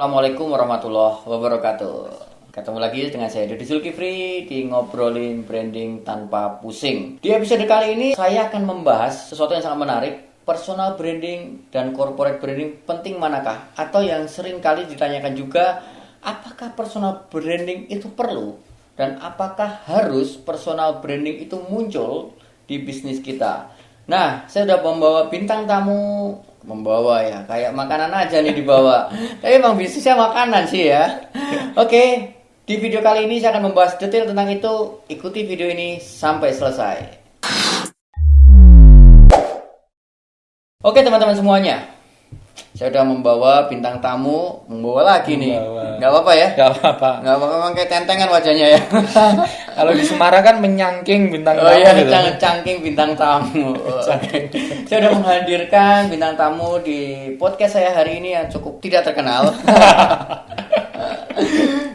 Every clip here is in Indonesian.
Assalamualaikum warahmatullahi wabarakatuh. Ketemu lagi dengan saya Dodi Zulkifli di Ngobrolin Branding Tanpa Pusing. Di episode kali ini saya akan membahas sesuatu yang sangat menarik. Personal branding dan corporate branding penting manakah? Atau yang sering kali ditanyakan juga, apakah personal branding itu perlu? Dan apakah harus personal branding itu muncul di bisnis kita? Nah, saya sudah membawa bintang tamu. Membawa ya, kayak makanan aja nih dibawa. Tapi emang bisnisnya makanan sih ya. Oke, di video kali ini saya akan membahas detail tentang itu. Ikuti video ini sampai selesai. Oke teman-teman semuanya, saya udah membawa bintang tamu. Membawa lagi nih. Gak apa-apa ya? Gak apa-apa. Gak apa-apa, memang kayak tentengan wajahnya ya. Kalau di Semarang kan menyangking bintang tamu. Oh iya, gitu. cangking bintang tamu. Saya sudah menghadirkan bintang tamu di podcast saya hari ini yang cukup tidak terkenal.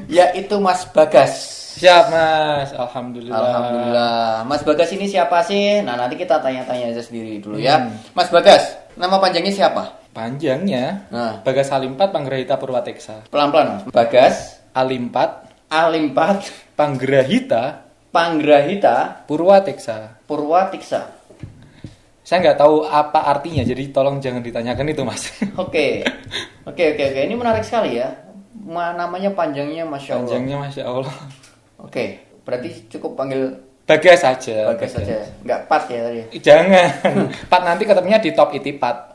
Yaitu Mas Bagas. Siap Mas, Alhamdulillah. Alhamdulillah. Mas Bagas ini siapa sih? Nah nanti kita tanya-tanya aja sendiri dulu ya. Mas Bagas, nama panjangnya siapa? Panjangnya Bagas Alimpat Panggrahita Purwateksa. Pelan-pelan Mas. Bagas Alimpat Panggrahita Purwateksa. Saya nggak tahu apa artinya, jadi tolong jangan ditanyakan itu Mas. Oke. Ini menarik sekali ya. Namanya panjangnya Masya Allah. Panjangnya Masya Allah. Oke, berarti cukup panggil Bagas saja. Bagas saja. Nggak Pat ya tadi. Jangan. Pat nanti ketemunya di Top Itipat.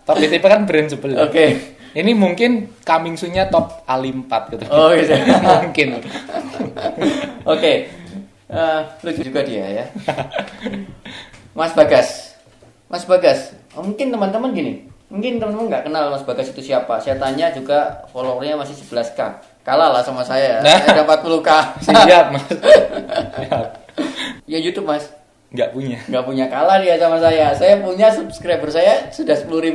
Top Itipat kan brand sebelah. Oke. Ini mungkin coming soon-nya Top Alimpat gitu. Oh gitu. Mungkin. Oke. Lucu juga dia ya. Mas Bagas. Mungkin teman-teman gini. Mungkin teman-teman nggak kenal Mas Bagas itu siapa. Saya tanya juga followernya masih 11k. Kalah lah sama saya. Saya dapat 40k. Siap Mas. Siap. Ya YouTube Mas. Nggak punya. Kalah dia sama saya. Saya punya subscriber saya sudah 10.000.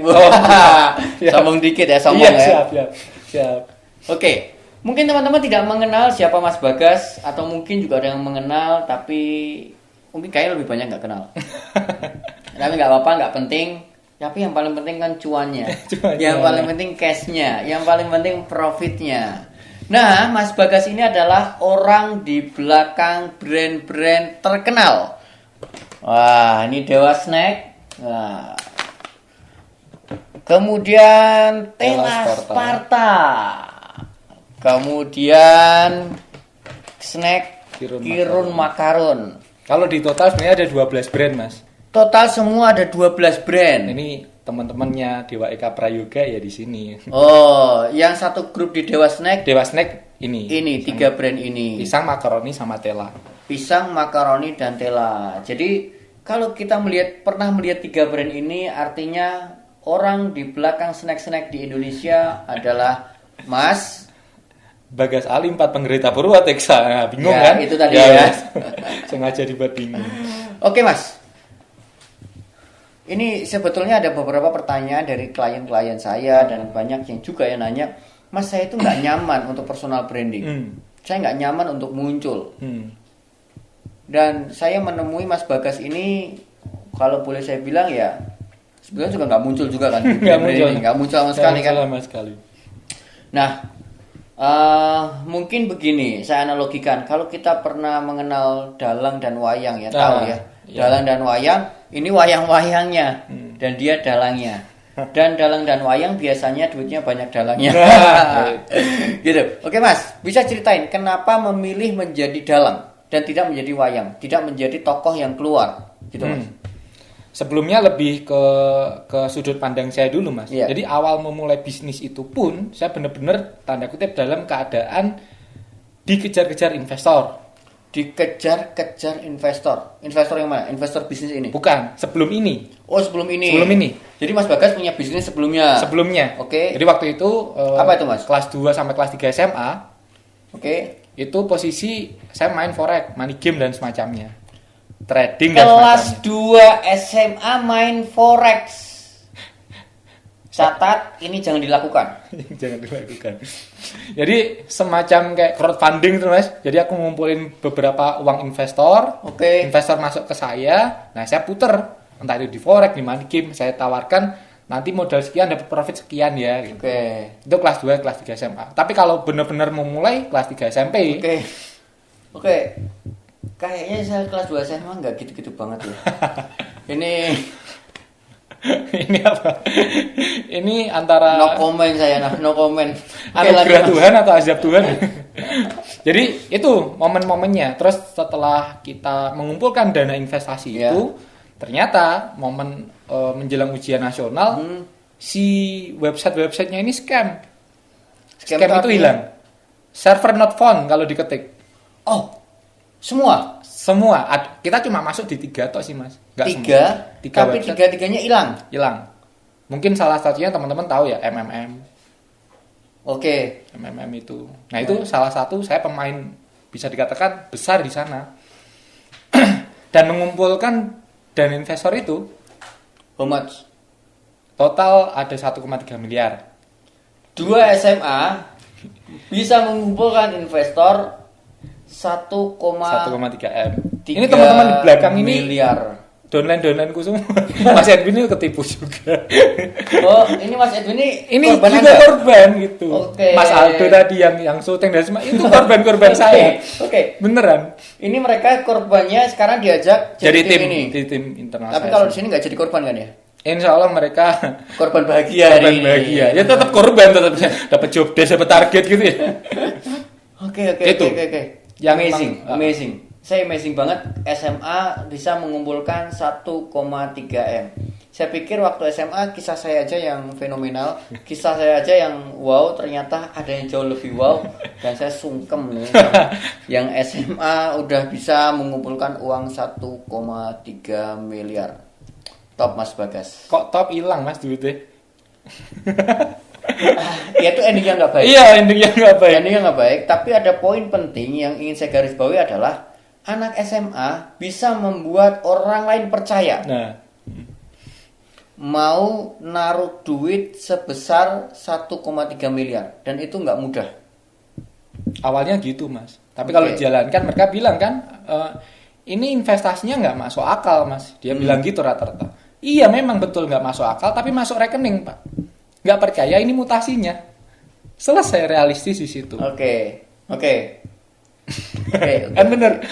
Sombong dikit ya, sombong iya, ya. Siap. Oke. Mungkin teman-teman tidak mengenal siapa Mas Bagas, atau mungkin juga ada yang mengenal tapi mungkin kayaknya lebih banyak nggak kenal. Tapi nggak apa-apa, nggak penting. Tapi yang paling penting kan cuannya. Yang paling penting cashnya, yang paling penting profitnya. Nah, Mas Bagas ini adalah orang di belakang brand-brand terkenal. Wah, ini Dewa Snack. Nah. Kemudian Tela Sparta. Kemudian snack Kirun Makarun. Kalau di total sebenarnya ada 12 brand Mas. Total semua ada 12 brand. Ini teman-temannya Dewa Eka Prayoga ya di sini. Oh, yang satu grup di Dewa Snack. Dewa Snack ini. Ini 3 brand ini. Pisang, makaroni sama Tela. Pisang, makaroni dan Tela. Jadi kalau kita pernah melihat 3 brand ini, artinya orang di belakang snack-snack di Indonesia adalah Mas Bagas Alimpat Panggrahita Purwateksa. Nah, bingung ya, kan? Itu tadi ya. Sengaja dibuat bingung. Oke Mas. Ini sebetulnya ada beberapa pertanyaan dari klien-klien saya dan banyak yang juga yang nanya, Mas saya itu nggak nyaman untuk personal branding. Saya nggak nyaman untuk muncul. Dan saya menemui Mas Bagas ini, kalau boleh saya bilang ya, sebenarnya juga nggak muncul juga kan? Nggak muncul sama sekali kan? Nah, mungkin begini, saya analogikan. Kalau kita pernah mengenal dalang dan wayang ya, tahu ya. Dalang dan wayang, ini wayang-wayangnya dan dia dalangnya. Dan dalang dan wayang biasanya duitnya banyak dalangnya. Gitu. Oke Mas, bisa ceritain kenapa memilih menjadi dalang dan tidak menjadi wayang, tidak menjadi tokoh yang keluar, gitu Mas. Sebelumnya lebih ke sudut pandang saya dulu Mas. Yeah. Jadi awal memulai bisnis itu pun saya benar-benar tanda kutip dalam keadaan dikejar-kejar investor. Dikejar-kejar investor. Investor yang mana? Investor bisnis ini? Bukan, sebelum ini. Oh, sebelum ini. Jadi Mas Bagas punya bisnis sebelumnya. Oke. Jadi waktu itu apa itu Mas? Kelas 2 sampai kelas 3 SMA. Oke. Itu posisi saya main forex, money game dan semacamnya. Trading dan semacamnya. Kelas 2 SMA main forex. Catat, ini jangan dilakukan. Jangan dilakukan. Jadi semacam kayak crowdfunding itu Mas. Jadi aku ngumpulin beberapa uang investor. Oke. Investor masuk ke saya. Nah saya puter. Entah itu di forex, di money game. Saya tawarkan nanti modal sekian dapat profit sekian ya gitu. Oke. Itu kelas 2, kelas 3 SMA. Tapi kalau benar-benar mau mulai kelas 3 SMP. Oke. Kayaknya saya kelas 2 SMA nggak gitu-gitu banget ya. Ini Ini apa? Ini antara no comment saya, no comment. anugerah Tuhan atau azab Tuhan. Jadi itu momen-momennya. Terus setelah kita mengumpulkan dana investasi itu, ternyata momen menjelang ujian nasional, si website-websitenya ini scam itu hilang. Server not found kalau diketik. Oh, semua. Kita cuma masuk di 3 tok sih mas. Tiga tapi website. tiga-tiganya hilang. Mungkin salah satunya teman-teman tahu ya, MMM. Oke. MMM itu. Nah itu salah satu saya pemain bisa dikatakan besar di sana. Dan mengumpulkan dana investor itu. How much? Total ada 1,3 miliar. 2 SMA bisa mengumpulkan investor 1,3 1,3 M. Ini teman-teman di belakang ini miliar. Downline ku semua. Mas Edwin ini ketipu juga. Oh, ini Mas Edwin ini korban juga Anda? korban gitu. Oke. Mas Aldo tadi yang syuting dan semua itu korban saya. Oke. Beneran. Ini mereka korbannya sekarang diajak Jadi tim ini. Di tim internal. Tapi kalau di sini nggak jadi korban kan ya? Insya Allah mereka korban bahagia. Korban bahagia. Ya tetap korban, tetap dapat job desk, dapat target gitu ya. Oke. Yang amazing. Saya amazing banget SMA bisa mengumpulkan 1,3 M. Saya pikir waktu SMA kisah saya aja yang fenomenal, kisah saya aja yang wow, ternyata ada yang jauh lebih wow dan saya sungkem nih yang SMA udah bisa mengumpulkan uang 1,3 miliar. Top Mas Bagas. Kok top hilang Mas duitnya? Ya itu endingnya nggak baik. Iya, endingnya nggak baik. Tapi ada poin penting yang ingin saya garis bawahi adalah anak SMA bisa membuat orang lain percaya. Nah, mau naruh duit sebesar 1,3 miliar dan itu nggak mudah. Awalnya gitu Mas. Tapi kalau dijalankan mereka bilang kan, ini investasinya nggak masuk akal Mas. Dia bilang gitu rata-rata. Iya memang betul nggak masuk akal, tapi masuk rekening Pak. Nggak percaya ini mutasinya. Selesai, realistis di situ. Oke. Kan bener.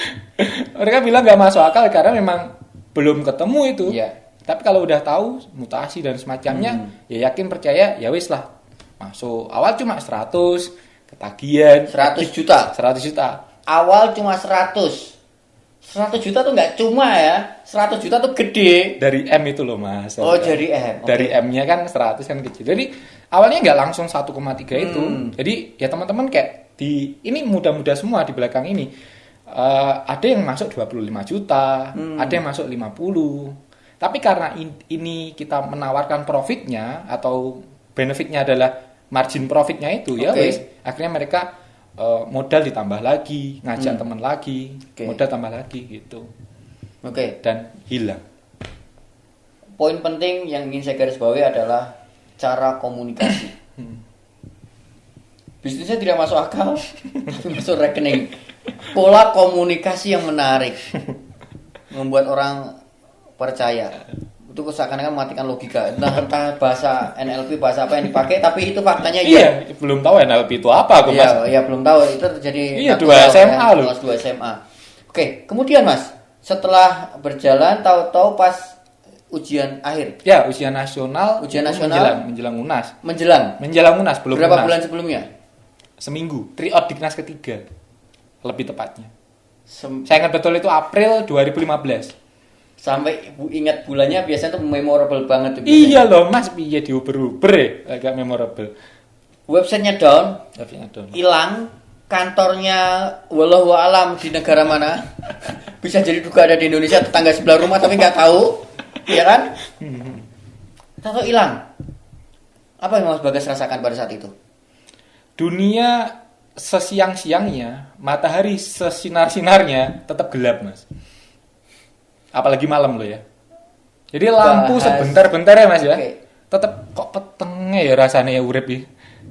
Mereka bilang nggak masuk akal karena memang belum ketemu itu. Iya. Tapi kalau udah tahu mutasi dan semacamnya, ya yakin percaya, ya wis lah. Masuk. Awal cuma 100, ketagihan 100 juta. 100 juta. Awal cuma 100. 100 juta tuh nggak cuma ya. 100 juta tuh gede. Dari M itu loh Mas. Oh, dari M. Dari M-nya kan 100 kan kecil. Jadi awalnya nggak langsung 1,3 itu. Jadi ya teman-teman kayak ini muda-muda semua di belakang ini. Ada yang masuk 25 juta, ada yang masuk 50. Tapi karena ini kita menawarkan profitnya atau benefitnya adalah margin profitnya itu, ya wis. Akhirnya mereka modal ditambah lagi, ngajak teman lagi, modal tambah lagi gitu. Dan hilang. Poin penting yang ingin saya garis bawahi adalah cara komunikasi. Bisnisnya tidak masuk akal, tapi masuk rekening. Pola komunikasi yang menarik membuat orang percaya. Itu seakan-akan mematikan logika. Entah bahasa NLP, bahasa apa yang dipakai, tapi itu faktanya iya. Belum tahu NLP itu apa aku Mas. Iya, belum tahu. Itu terjadi 2 SMA loh. Kelas 2 SMA. Oke, kemudian Mas, setelah berjalan tahu-tahu pas ujian akhir. Ya, ujian nasional. Menjelang UNAS. Menjelang UNAS belum. Berapa UNAS. bulan sebelumnya? Seminggu. Tryout Diknas ketiga. Lebih tepatnya. Saya ingat betul itu April 2015. Sampai ingat bulannya biasanya tuh memorable banget tuh. Iya loh Mas, piye diuber-uber ya, agak memorable. Websitenya down. Hilang. Kantornya wallahu alam di negara mana. Bisa jadi juga ada di Indonesia, tetangga sebelah rumah tapi nggak tahu. Iya kan? Tahu hilang. Apa yang Mas Bagas rasakan pada saat itu? Dunia sesiang-siangnya, matahari sesinar-sinarnya tetap gelap Mas. Apalagi malam loh ya. Jadi lampu sebentar-bentar ya Mas ya. Tetap kok petengnya ya rasanya ya urip ya.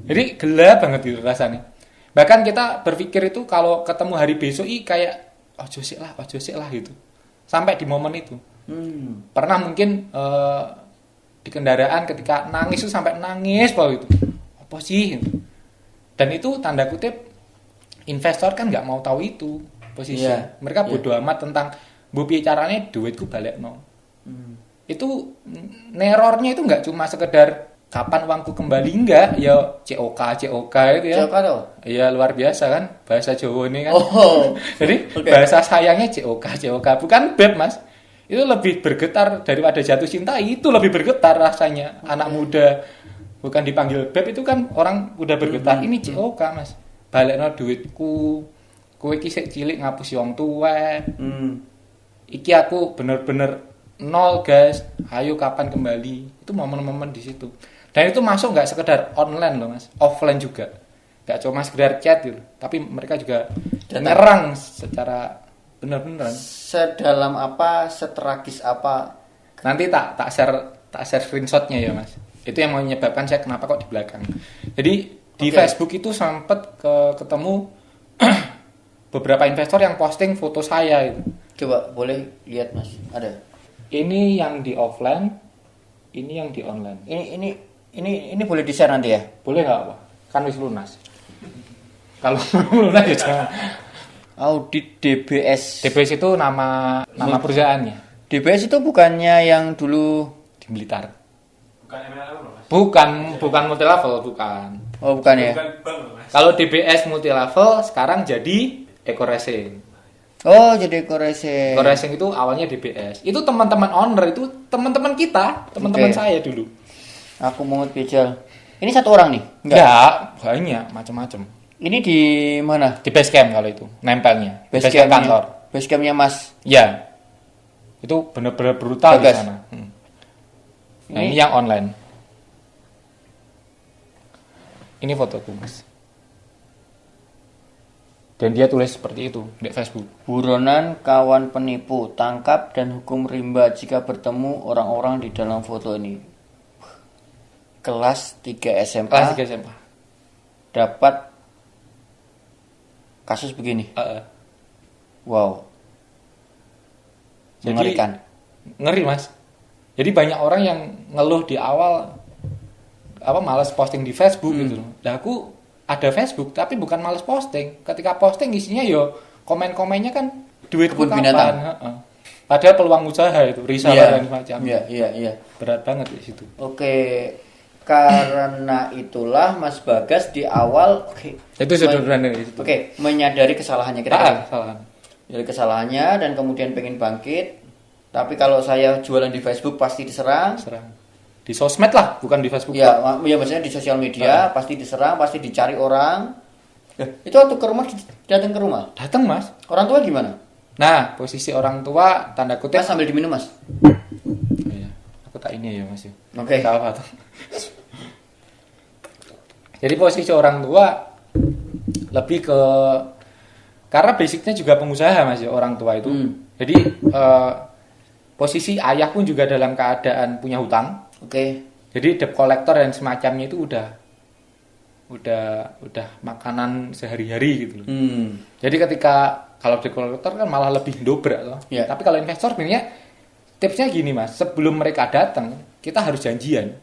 Jadi gelap banget gitu rasanya. Bahkan kita berpikir itu kalau ketemu hari besok kayak ojo sik lah gitu. Sampai di momen itu. Pernah mungkin di kendaraan ketika nangis itu sampai nangis bahwa itu apa sih? Dan itu tanda kutip investor kan nggak mau tahu itu posisi. Mereka bodo amat tentang piye caranya duitku balik no. Itu nerornya itu nggak cuma sekedar kapan uangku kembali, enggak ya COK itu ya. COK tuh? Iya luar biasa kan bahasa Jawa ini kan. Jadi Okay. bahasa sayangnya COK bukan beb mas. Itu lebih bergetar daripada jatuh cinta, itu lebih bergetar rasanya. Anak muda bukan dipanggil beb itu kan orang udah bergetar. Ini COK mas. Balekno duitku. Kowe iki sik cilik ngapusi wong tuwa. Iki aku bener-bener nol guys. Ayo kapan kembali? Itu momen-momen di situ. Dan itu masuk nggak sekedar online loh mas, offline juga. Nggak cuma sekedar chat gitu, tapi mereka juga menyerang secara benar-benar. Sedalam apa, setragis apa? Nanti tak share screenshotnya ya mas. Itu yang menyebabkan saya kenapa kok di belakang. Jadi di Facebook itu sempat ketemu beberapa investor yang posting foto saya itu. Coba boleh lihat mas, ada. Ini yang di offline, ini yang di online. Ini boleh di-share nanti ya? Boleh nggak pak? Kan wis lunas. Kalau belum lunas ya jangan. Audit DBS. DBS itu nama perusahaannya. DBS itu bukannya yang dulu Di Blitar. Bukan MLM loh mas. Bukan multi level, bukan. Oh bukan ya? Bukan bank loh mas. Kalau DBS multi level sekarang jadi Eco Racing. Oh jadi Eco-Racing. Eco Racing itu awalnya DBS. Itu teman-teman owner, itu teman-teman kita, teman-teman saya dulu. Aku mau pijal. Ini satu orang nih? Enggak, banyak macam-macam. Ini di mana? Di base camp kalau itu, nempelnya. Base camp campnya- kantor. Base campnya Mas. Ya. Itu benar-benar brutal di Bagas. sana. Nah, ini yang online. Ini fotoku, Mas. Dan dia tulis seperti itu di Facebook. Buronan kawan penipu, tangkap dan hukum rimba jika bertemu orang-orang di dalam foto ini. Kelas 3 SMA Kelas 3 SMA. dapat kasus begini. Wow. Jadi, Mengerikan. Ngeri, Mas. Jadi banyak orang yang ngeluh di awal malas posting di Facebook gitu loh. Nah, aku ada Facebook tapi bukan malas posting. Ketika posting isinya yo komen-komennya kan duitku Kebun binatang. kapan. Padahal peluang usaha itu reseller dan macam. Iya. Berat banget di situ. Oke. Karena itulah Mas Bagas di awal Itu sederhana di situ. menyadari kesalahannya kira-kira. Salah. Dari kesalahannya dan kemudian pengen bangkit. Tapi kalau saya jualan di Facebook pasti diserang. Serang. Di sosmed lah, bukan di Facebook. Ya maksudnya di sosial media pasti diserang, pasti dicari orang. Itu waktu ke rumah datang ke rumah. Datang, Mas. Orang tua gimana? Nah, posisi orang tua tanda kutip. Mas sambil diminum Mas. Iya. Aku tak ini ya, Mas. Oke. Salah apa tuh? Jadi posisi orang tua lebih ke karena basicnya juga pengusaha Mas ya, orang tua itu. Jadi posisi ayah pun juga dalam keadaan punya hutang. Oke. Jadi debt collector dan semacamnya itu udah makanan sehari-hari gitu loh. Jadi ketika kalau debt collector kan malah lebih dobrak loh. Yeah. Tapi kalau investor sebenarnya tipsnya gini Mas, sebelum mereka datang kita harus janjian.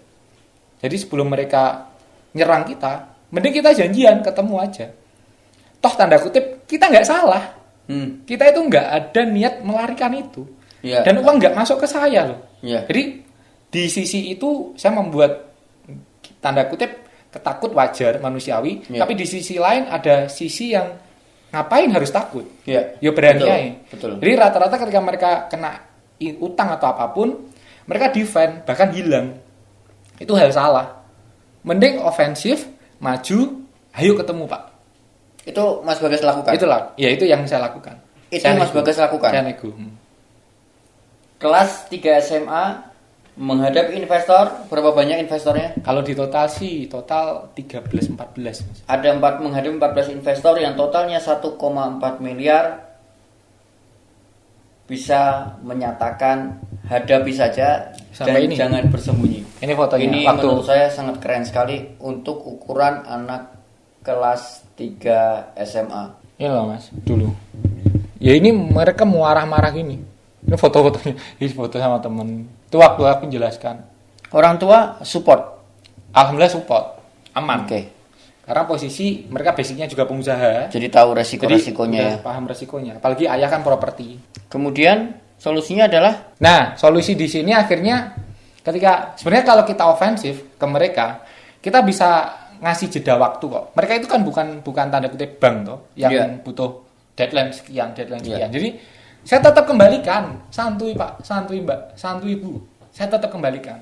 Jadi sebelum mereka nyerang kita, mending kita janjian ketemu aja. Toh tanda kutip kita nggak salah. Kita itu nggak ada niat melarikan itu. Yeah. Dan uang nggak masuk ke saya loh. Yeah. Jadi di sisi itu saya membuat tanda kutip ketakut wajar manusiawi, tapi di sisi lain ada sisi yang ngapain harus takut? Ya, ya berani aja. Betul. Jadi rata-rata ketika mereka kena utang atau apapun, mereka defend bahkan hilang. Itu hal salah. Mending ofensif, maju, ayo ketemu Pak. Itu Mas Bagas lakukan. Itulah, ya itu yang saya lakukan. Itu Mas Bagas lakukan. Saya nego. Kelas 3 SMA menghadapi investor, berapa banyak investornya? Kalau di total sih, total 13-14 Mas. Ada menghadapi 14 investor yang totalnya 1,4 miliar. Bisa menyatakan hadapi saja sampai dan ini. Jangan bersembunyi. Ini fotonya. Ini waktu menurut saya sangat keren sekali untuk ukuran anak kelas 3 SMA. Iya loh Mas, dulu. Ya ini mereka marah-marah gini. Ini foto-fotonya, ini foto sama temen. Itu waktu aku jelaskan. Orang tua support. Alhamdulillah support, aman. Oke. Karena posisi mereka basicnya juga pengusaha. Jadi tahu resiko-resikonya ya. Paham resikonya. Apalagi ayah kan properti. Kemudian solusinya adalah Nah, solusi di sini akhirnya ketika sebenarnya kalau kita ofensif ke mereka, kita bisa ngasih jeda waktu kok. Mereka itu kan bukan tanda kutip bank toh yang butuh deadline sekian. Jadi saya tetap kembalikan. Santuy Pak, santuy Mbak, santuy Bu. Saya tetap kembalikan.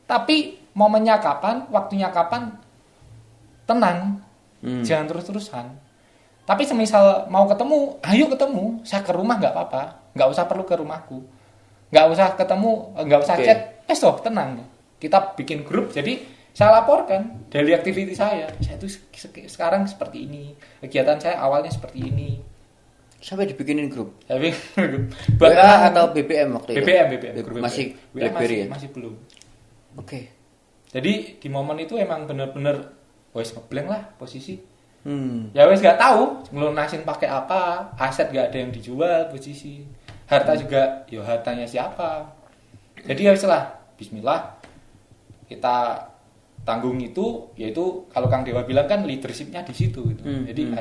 Tapi momennya kapan, waktunya kapan, tenang. Jangan terus-terusan. Tapi semisal mau ketemu, ayo ketemu. Saya ke rumah nggak apa-apa. Nggak usah perlu ke rumahku. Nggak usah ketemu, nggak usah chat. Toh, tenang. Kita bikin grup. Jadi saya laporkan daily activity saya. Saya itu sekarang seperti ini. Kegiatan saya awalnya seperti ini. sampai dibikinin grup. Tapi WA atau BBM waktu itu? BBM. Masih BlackBerry ya? Masih belum. Oke. Jadi di momen itu emang bener-bener wes ngeblank lah posisi. Ya wes gak tahu ngelunasin pakai apa, aset gak ada yang dijual posisi. Harta juga, yo hartanya siapa. Jadi ya wes lah, bismillah. Kita tanggung itu, yaitu kalau Kang Dewa bilang kan leadershipnya di situ gitu. Jadi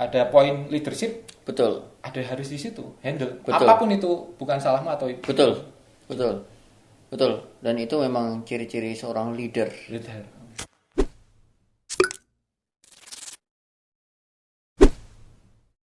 ada poin leadership. Betul. Ada harus di situ, handle. Betul. Apapun itu bukan salahmu atau itu. Betul. Dan itu memang ciri-ciri seorang leader. Leader.